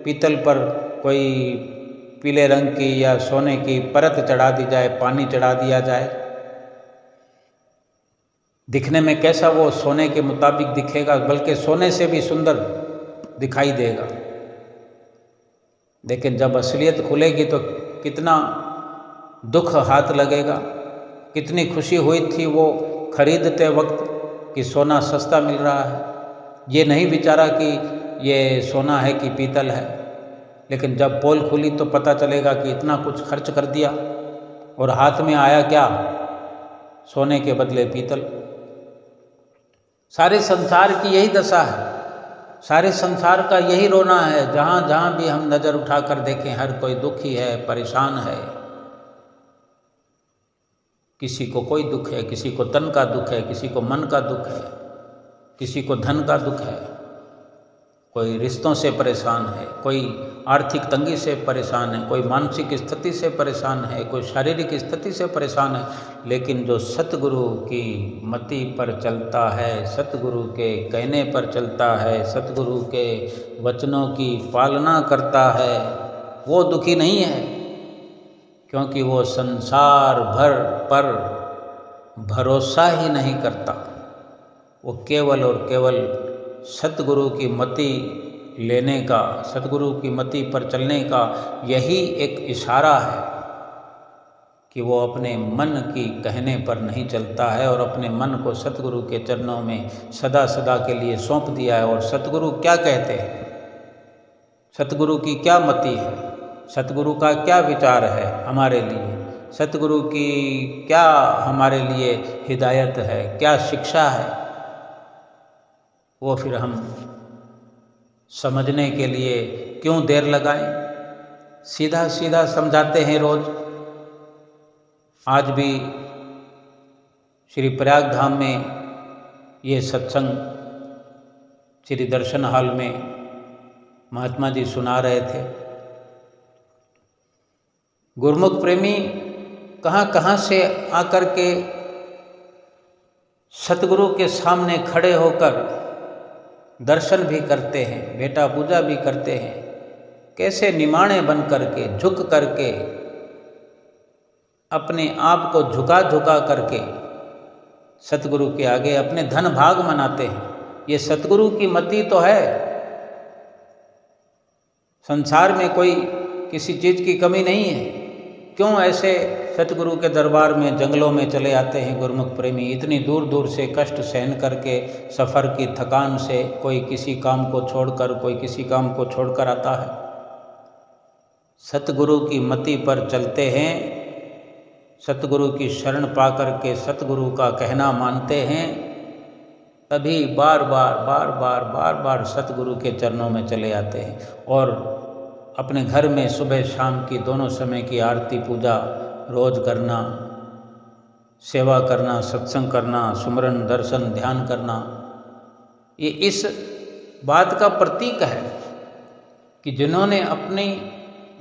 पीतल पर कोई पीले रंग की या सोने की परत चढ़ा दी जाए, पानी चढ़ा दिया जाए, दिखने में कैसा वो सोने के मुताबिक दिखेगा, बल्कि सोने से भी सुंदर दिखाई देगा। लेकिन जब असलियत खुलेगी तो कितना दुख हाथ लगेगा। कितनी खुशी हुई थी वो खरीदते वक्त कि सोना सस्ता मिल रहा है, ये नहीं विचारा कि ये सोना है कि पीतल है। लेकिन जब पोल खुली तो पता चलेगा कि इतना कुछ खर्च कर दिया और हाथ में आया क्या, सोने के बदले पीतल। सारे संसार की यही दशा है, सारे संसार का यही रोना है। जहाँ जहाँ भी हम नज़र उठाकर देखें, हर कोई दुखी है, परेशान है। किसी को कोई दुख है, किसी को तन का दुख है, किसी को मन का दुख है, किसी को धन का दुख है, कोई रिश्तों से परेशान है, कोई आर्थिक तंगी से परेशान है, कोई मानसिक स्थिति से परेशान है, कोई शारीरिक स्थिति से परेशान है। लेकिन जो सतगुरु की मति पर चलता है, सतगुरु के कहने पर चलता है, सतगुरु के वचनों की पालना करता है, वो दुखी नहीं है, क्योंकि वो संसार भर पर भरोसा ही नहीं करता। वो केवल और केवल सतगुरु की मति लेने का, सतगुरु की मति पर चलने का यही एक इशारा है कि वो अपने मन की कहने पर नहीं चलता है और अपने मन को सतगुरु के चरणों में सदा सदा के लिए सौंप दिया है। और सतगुरु क्या कहते हैं, सतगुरु की क्या मति है, सतगुरु का क्या विचार है हमारे लिए, सतगुरु की क्या हमारे लिए हिदायत है, क्या शिक्षा है, वो फिर हम समझने के लिए क्यों देर लगाएं। सीधा सीधा समझाते हैं रोज। आज भी श्री प्रयाग धाम में ये सत्संग श्री दर्शन हॉल में महात्मा जी सुना रहे थे। गुरुमुख प्रेमी कहाँ कहाँ से आकर के सतगुरु के सामने खड़े होकर दर्शन भी करते हैं, भेटा पूजा भी करते हैं। कैसे निमाणे बन करके, झुक करके, अपने आप को झुका झुका करके सतगुरु के आगे अपने धन भाग मनाते हैं। ये सतगुरु की मति तो है। संसार में कोई किसी चीज़ की कमी नहीं है, क्यों ऐसे सतगुरु के दरबार में जंगलों में चले आते हैं गुरुमुख प्रेमी। इतनी दूर दूर से कष्ट सहन करके, सफ़र की थकान से कोई किसी काम को छोड़कर, कोई किसी काम को छोड़कर आता है। सतगुरु की मति पर चलते हैं, सतगुरु की शरण पा करके सतगुरु का कहना मानते हैं, तभी बार बार सतगुरु के चरणों में चले आते हैं। और अपने घर में सुबह शाम की दोनों समय की आरती पूजा रोज करना, सेवा करना, सत्संग करना, सुमरन दर्शन ध्यान करना, ये इस बात का प्रतीक है कि जिन्होंने अपनी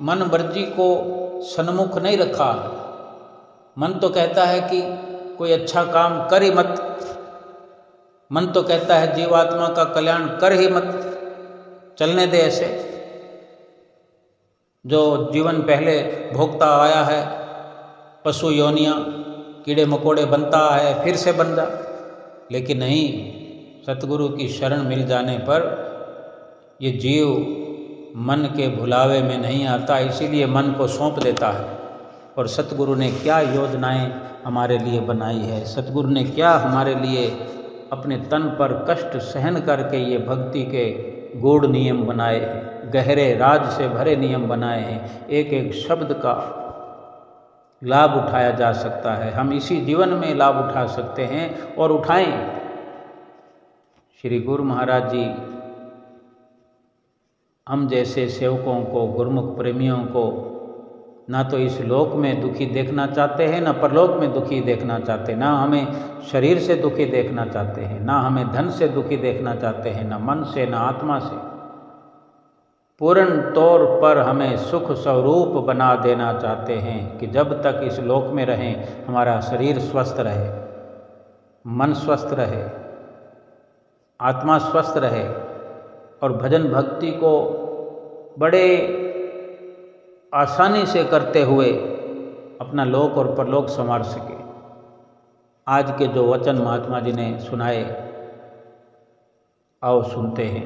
मन मर्जी को सन्मुख नहीं रखा। मन तो कहता है कि कोई अच्छा काम कर ही मत, मन तो कहता है जीवात्मा का कल्याण कर ही मत, चलने दे ऐसे। जो जीवन पहले भोगता आया है, पशु योनियाँ, कीड़े मकोड़े बनता है, फिर से बन जा। लेकिन नहीं, सतगुरु की शरण मिल जाने पर ये जीव मन के भुलावे में नहीं आता, इसीलिए मन को सौंप देता है। और सतगुरु ने क्या योजनाएं हमारे लिए बनाई है, सतगुरु ने क्या हमारे लिए अपने तन पर कष्ट सहन करके ये भक्ति के गूढ़ नियम बनाए हैं, गहरे राज से भरे नियम बनाए हैं। एक एक शब्द का लाभ उठाया जा सकता है, हम इसी जीवन में लाभ उठा सकते हैं और उठाएं। श्री गुरु महाराज जी हम जैसे सेवकों को, गुरुमुख प्रेमियों को ना तो इस लोक में दुखी देखना चाहते हैं, ना परलोक में दुखी देखना चाहते, ना हमें शरीर से दुखी देखना चाहते हैं, ना हमें धन से दुखी देखना चाहते हैं, ना मन से, ना आत्मा से। पूर्ण तौर पर हमें सुख स्वरूप बना देना चाहते हैं कि जब तक इस लोक में रहें हमारा शरीर स्वस्थ रहे, मन स्वस्थ रहे, आत्मा स्वस्थ रहे और भजन भक्ति को बड़े आसानी से करते हुए अपना लोक और परलोक संवार सके। आज के जो वचन महात्मा जी ने सुनाए, आओ सुनते हैं।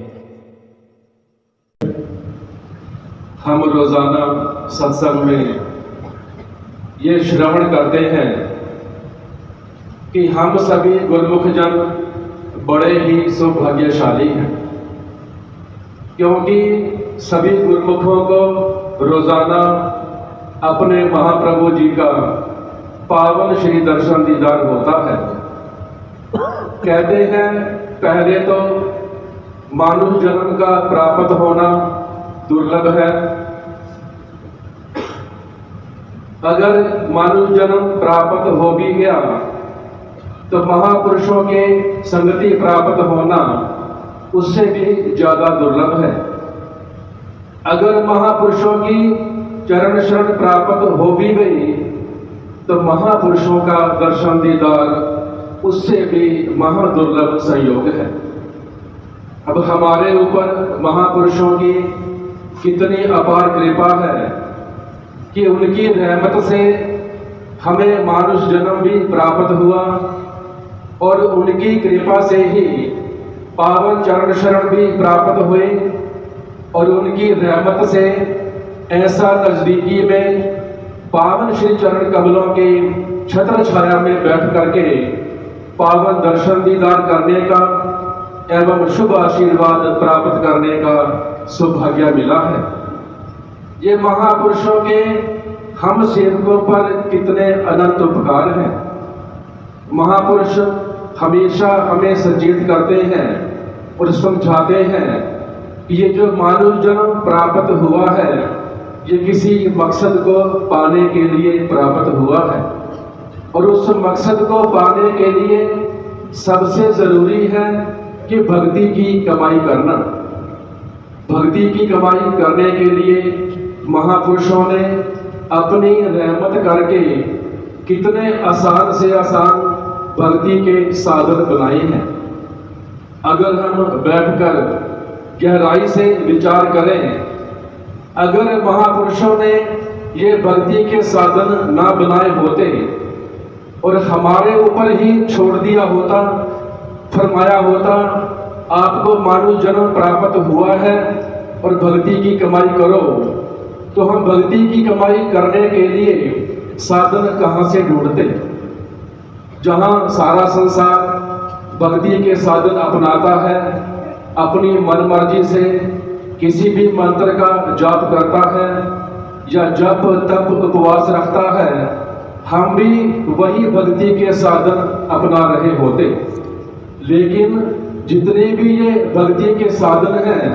हम रोजाना सत्संग में ये श्रवण करते हैं कि हम सभी गुरुमुख जन बड़े ही सौभाग्यशाली हैं, क्योंकि सभी गुरुमुखों को रोजाना अपने महाप्रभु जी का पावन श्री दर्शन दीदार होता है। कहते हैं पहले तो मानुष जन्म का प्राप्त होना दुर्लभ है। अगर मानुष जन्म प्राप्त हो भी गया तो महापुरुषों के संगति प्राप्त होना उससे भी ज्यादा दुर्लभ है। अगर महापुरुषों की चरण शरण प्राप्त हो भी गई तो महापुरुषों का दर्शन दीदार उससे भी महादुर्लभ संयोग है। अब हमारे ऊपर महापुरुषों की कितनी अपार कृपा है कि उनकी रहमत से हमें मानुष जन्म भी प्राप्त हुआ और उनकी कृपा से ही पावन चरण शरण भी प्राप्त हुए और उनकी रहमत से ऐसा नजदीकी में पावन श्री चरण कमलों के छत्र छाया में बैठ करके पावन दर्शन दीदार करने का एवं शुभ आशीर्वाद प्राप्त करने का सौभाग्य मिला है। ये महापुरुषों के हम सेवकों पर कितने अनंत उपकार हैं। महापुरुष हमेशा हमें सचेत करते हैं और समझाते हैं कि ये जो मानव जन्म प्राप्त हुआ है ये किसी मकसद को पाने के लिए प्राप्त हुआ है और उस मकसद को पाने के लिए सबसे जरूरी है कि भक्ति की कमाई करना। भक्ति की कमाई करने के लिए महापुरुषों ने अपनी रहमत करके कितने आसान से आसान भक्ति के साधन बनाए हैं। अगर हम बैठकर गहराई से विचार करें, अगर महापुरुषों ने ये भक्ति के साधन ना बनाए होते और हमारे ऊपर ही छोड़ दिया होता, फरमाया होता आपको मानव जन्म प्राप्त हुआ है और भक्ति की कमाई करो, तो हम भक्ति की कमाई करने के लिए साधन कहां से ढूंढते। जहां सारा संसार भक्ति के साधन अपनाता है, अपनी मन मर्जी से किसी भी मंत्र का जाप करता है या जप तप उपवास रखता है, हम भी वही भक्ति के साधन अपना रहे होते। लेकिन जितने भी ये भक्ति के साधन हैं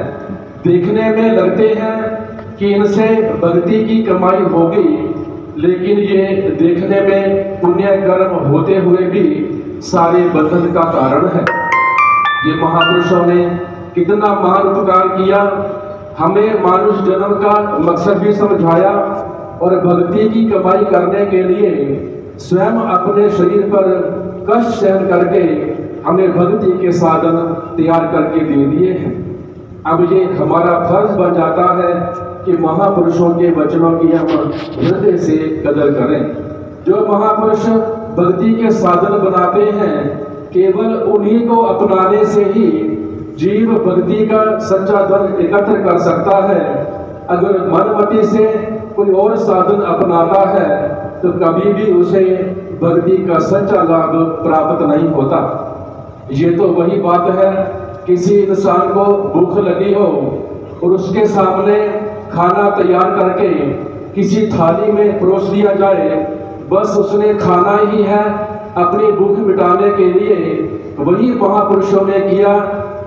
देखने में लगते हैं कि इनसे भक्ति की कमाई होगी, लेकिन ये देखने में पुण्य कर्म होते हुए भी सारे बंधन का कारण है। ये महापुरुषों ने कितना महान उपकार किया, हमें मानुष जन्म का मकसद भी समझाया और भक्ति की कमाई करने के लिए स्वयं अपने शरीर पर कष्ट सहन करके हमें भक्ति के साधन तैयार करके दे दिए हैं। अब ये हमारा फर्ज बन जाता है कि महापुरुषों के वचनों की हम हृदय से कदर करें। जो महापुरुष भक्ति के साधन बनाते हैं, केवल उन्हीं को अपनाने से ही जीव भक्ति का सच्चा धन एकत्र कर सकता है। अगर मनमति से कोई और साधन अपनाता है तो कभी भी उसे भक्ति का सच्चा लाभ प्राप्त नहीं होता। ये तो वही बात है, किसी इंसान को भूख लगी हो और उसके सामने खाना तैयार करके किसी थाली में परोस दिया जाए, बस उसने खाना ही है अपनी भूख मिटाने के लिए। वही महापुरुषों ने किया,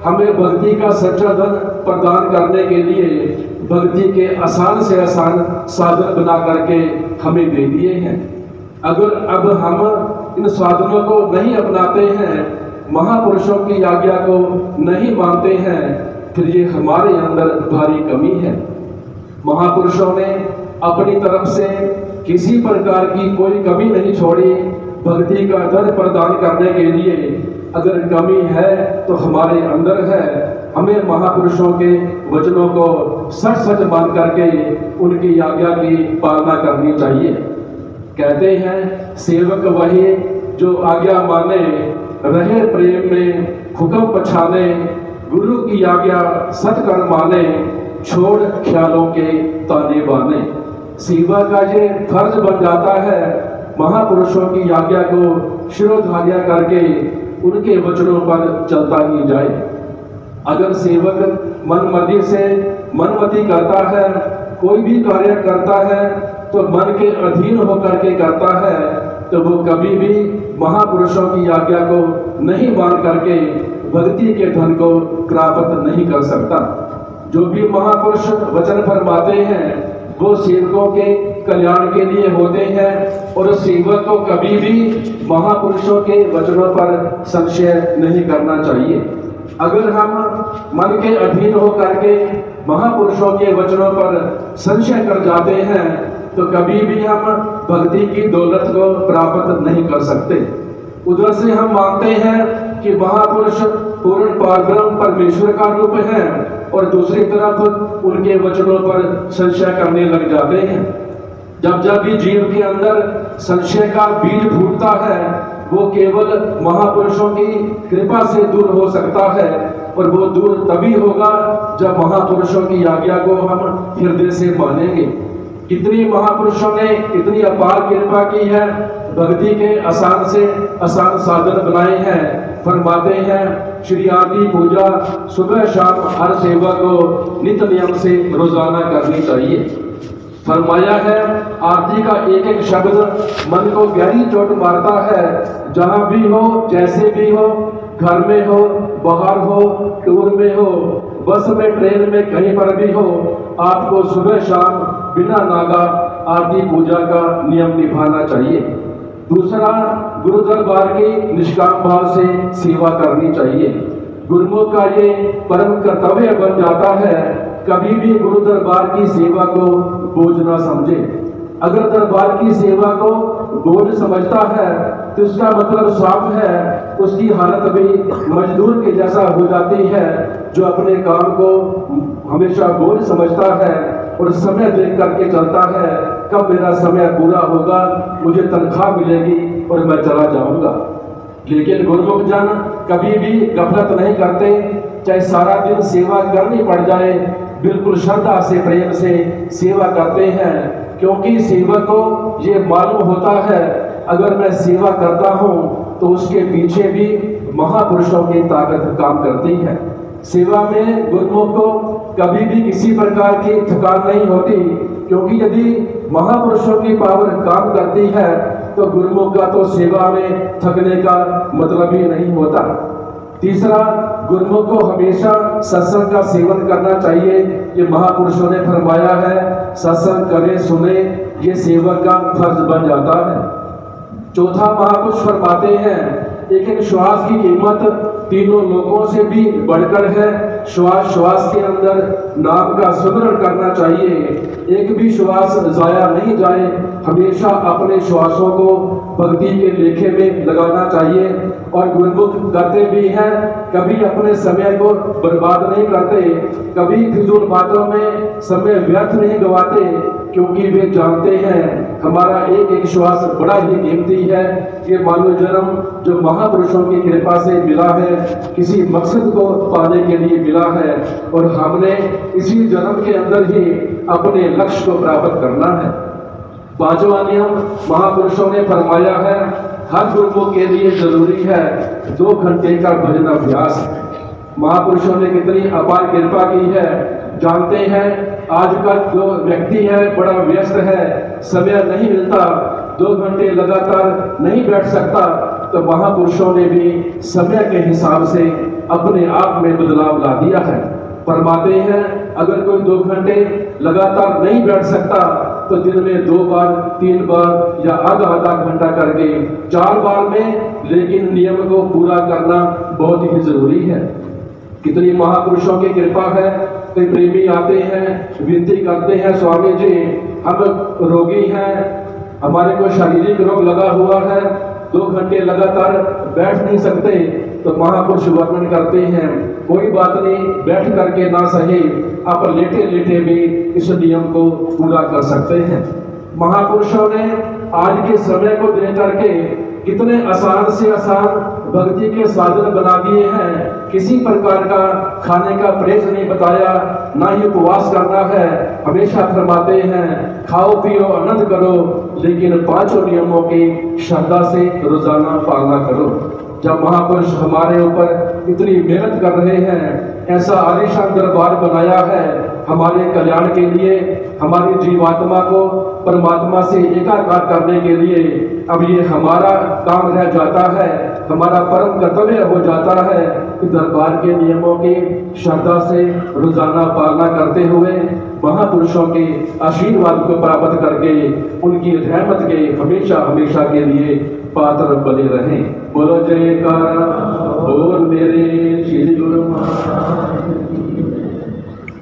हमें भक्ति का सच्चा धन प्रदान करने के लिए भक्ति के आसान से आसान साधन बना करके हमें दे दिए हैं। अगर अब हम इन साधनों को नहीं अपनाते हैं, महापुरुषों की आज्ञा को नहीं मानते हैं, फिर ये हमारे अंदर भारी कमी है। महापुरुषों ने अपनी तरफ से किसी प्रकार की कोई कमी नहीं छोड़ी भक्ति का धन प्रदान करने के लिए। अगर कमी है तो हमारे अंदर है। हमें महापुरुषों के वचनों को सच सच मान करके उनकी आज्ञा की पालना करनी चाहिए। कहते हैं सेवक वही जो आज्ञा माने, रहे प्रेम में हुक्म पछाने, गुरु की आज्ञा सत कर माने, छोड़ ख्यालों के ताने बाने। सेवा का ये फर्ज बन जाता है महापुरुषों की आज्ञा को शिरोधार्य करके उनके वचनों पर चलता ही जाए। अगर सेवक मनमति से मनमति करता है, कोई भी कार्य करता है तो मन के अधीन होकर के करता है, तो वो कभी भी महापुरुषों की आज्ञा को नहीं मान करके भक्ति के धन को प्राप्त नहीं कर सकता। जो भी महापुरुष वचन फरमाते हैं वो सेवकों के कल्याण के लिए होते हैं और सेवक को कभी भी महापुरुषों के वचनों पर संशय नहीं करना चाहिए। अगर हम मन के अधीन होकर के महापुरुषों के वचनों पर संशय कर जाते हैं तो कभी भी हम भक्ति की दौलत को प्राप्त नहीं कर सकते। उधर से हम मानते हैं कि महापुरुष पूर्ण पारब्रह्म परमेश्वर का रूप है और दूसरी तरफ उनके वचनों पर संशय करने लग जाते हैं। जब जब भी जीव के अंदर संशय का बीज फूटता है वो केवल महापुरुषों की कृपा से दूर हो सकता है और वो दूर तभी होगा जब महापुरुषों की आज्ञा को हम हृदय से मानेंगे। कितनी महापुरुषों ने इतनी अपार कृपा की है, भक्ति के आसान से आसान साधन बनाए हैं। फरमाते हैं श्री आरती पूजा सुबह शाम हर सेवा को नित्य नियम से रोजाना करनी चाहिए। फरमाया है आरती का एक एक शब्द मन को गहरी चोट मारता है। जहां भी हो, जैसे भी हो, घर में हो, बाहर हो, टूर में हो, बस में, ट्रेन में, कहीं पर भी हो, आपको सुबह शाम बिना नागा आरती पूजा का नियम निभाना चाहिए। दूसरा, गुरु दरबार की निष्काम भाव से सेवा करनी चाहिए। गुरुमुख का ये परम कर्तव्य बन जाता है कभी भी गुरु दरबार की सेवा को बोझ ना समझे। अगर दरबार की सेवा को बोझ समझता है तो उसका मतलब साफ है उसकी हालत भी मजदूर के जैसा हो जाती है जो अपने काम को हमेशा बोझ समझता है और समय देख करके चलता है, कब मेरा समय पूरा होगा, मुझे तनख्वाह मिलेगी और मैं चला जाऊंगा। लेकिन गुरुमुख जन कभी भी गफलत नहीं करते, चाहे सारा दिन सेवा करनी पड़ जाए, बिल्कुल श्रद्धा से प्रेम से सेवा करते हैं, क्योंकि सेवक को ये मालूम होता है अगर मैं सेवा करता हूं तो उसके पीछे भी महापुरुषों की ताकत काम करती है। सेवा में गुरुमुख को कभी भी किसी प्रकार की थकान नहीं होती, क्योंकि यदि महापुरुषों की पावर काम करती है तो गुरुमुख का तो सेवा में थकने का मतलब ही नहीं होता। तीसरा, गुरुमुख को हमेशा सत्संग का सेवन करना चाहिए। ये महापुरुषों ने फरमाया है सत्संग करे सुने ये सेवक का फर्ज बन जाता है। चौथा, महापुरुष फरमाते हैं एक एक श्वास की कीमत तीनों लोगों से भी बढ़कर है। श्वास श्वास के अंदर नाम का सुमरण करना चाहिए, एक भी श्वास जाया नहीं जाए, हमेशा अपने श्वासों को भक्ति के लेखे में लगाना चाहिए। और गुरुमुख करते भी हैं, कभी अपने समय को बर्बाद नहीं करते, कभी फिजूल बातों में समय व्यर्थ नहीं गवाते, क्योंकि वे जानते हैं हमारा एक एक श्वास बड़ा ही कीमती है। ये मानव जन्म जो महापुरुषों की कृपा से मिला है, किसी मकसद को पाने के लिए मिला है और हमने इसी जन्म के अंदर ही अपने लक्ष्य को प्राप्त करना है। पांचवा नियम महापुरुषों ने फरमाया है हर गुरुमुख के लिए जरूरी है 2 घंटे का भजन अभ्यास। महापुरुषों ने कितनी अपार कृपा की है। जानते हैं आज का जो व्यक्ति है बड़ा व्यस्त है, समय नहीं मिलता, 2 घंटे लगातार नहीं बैठ सकता, तो महापुरुषों ने भी समय के हिसाब से अपने आप में बदलाव ला दिया है। फरमाते हैं अगर कोई 2 घंटे लगातार नहीं बैठ सकता तो दिन में 2 बार 3 बार या आधा घंटा करके 4 बार में, लेकिन नियम को पूरा करना बहुत ही जरूरी है। कितनी महापुरुषों की कृपा है। कई प्रेमी आते हैं, विनती करते हैं, स्वामी जी हम रोगी हैं, हमारे को शारीरिक रोग लगा हुआ है, 2 घंटे लगातार बैठ नहीं सकते, तो महापुरुष वर्णन करते हैं कोई बात नहीं, बैठ करके ना सही आप लेटे लेटे भी इस नियम को पूरा कर सकते हैं। महापुरुषों ने आज के समय को देख करके कितने आसान से आसान भक्ति के साधन बना दिए हैं। किसी प्रकार का खाने का परहेज नहीं बताया, ना ही उपवास करना है। हमेशा फरमाते हैं खाओ पियो आनंद करो, लेकिन 5 नियमों की श्रद्धा से रोजाना पालना करो। जब महापुरुष हमारे ऊपर इतनी मेहनत कर रहे हैं, ऐसा आलीशान दरबार बनाया है हमारे कल्याण के लिए, हमारी जीवात्मा को परमात्मा से एकाकार करने के लिए, अब ये हमारा काम रह जाता है, हमारा परम कर्तव्य हो जाता है कि दरबार के नियमों की श्रद्धा से रोजाना पालना करते हुए महापुरुषों के आशीर्वाद को प्राप्त करके उनकी रहमत के हमेशा हमेशा के लिए पात्र बने रहें। बोलो जयकारा।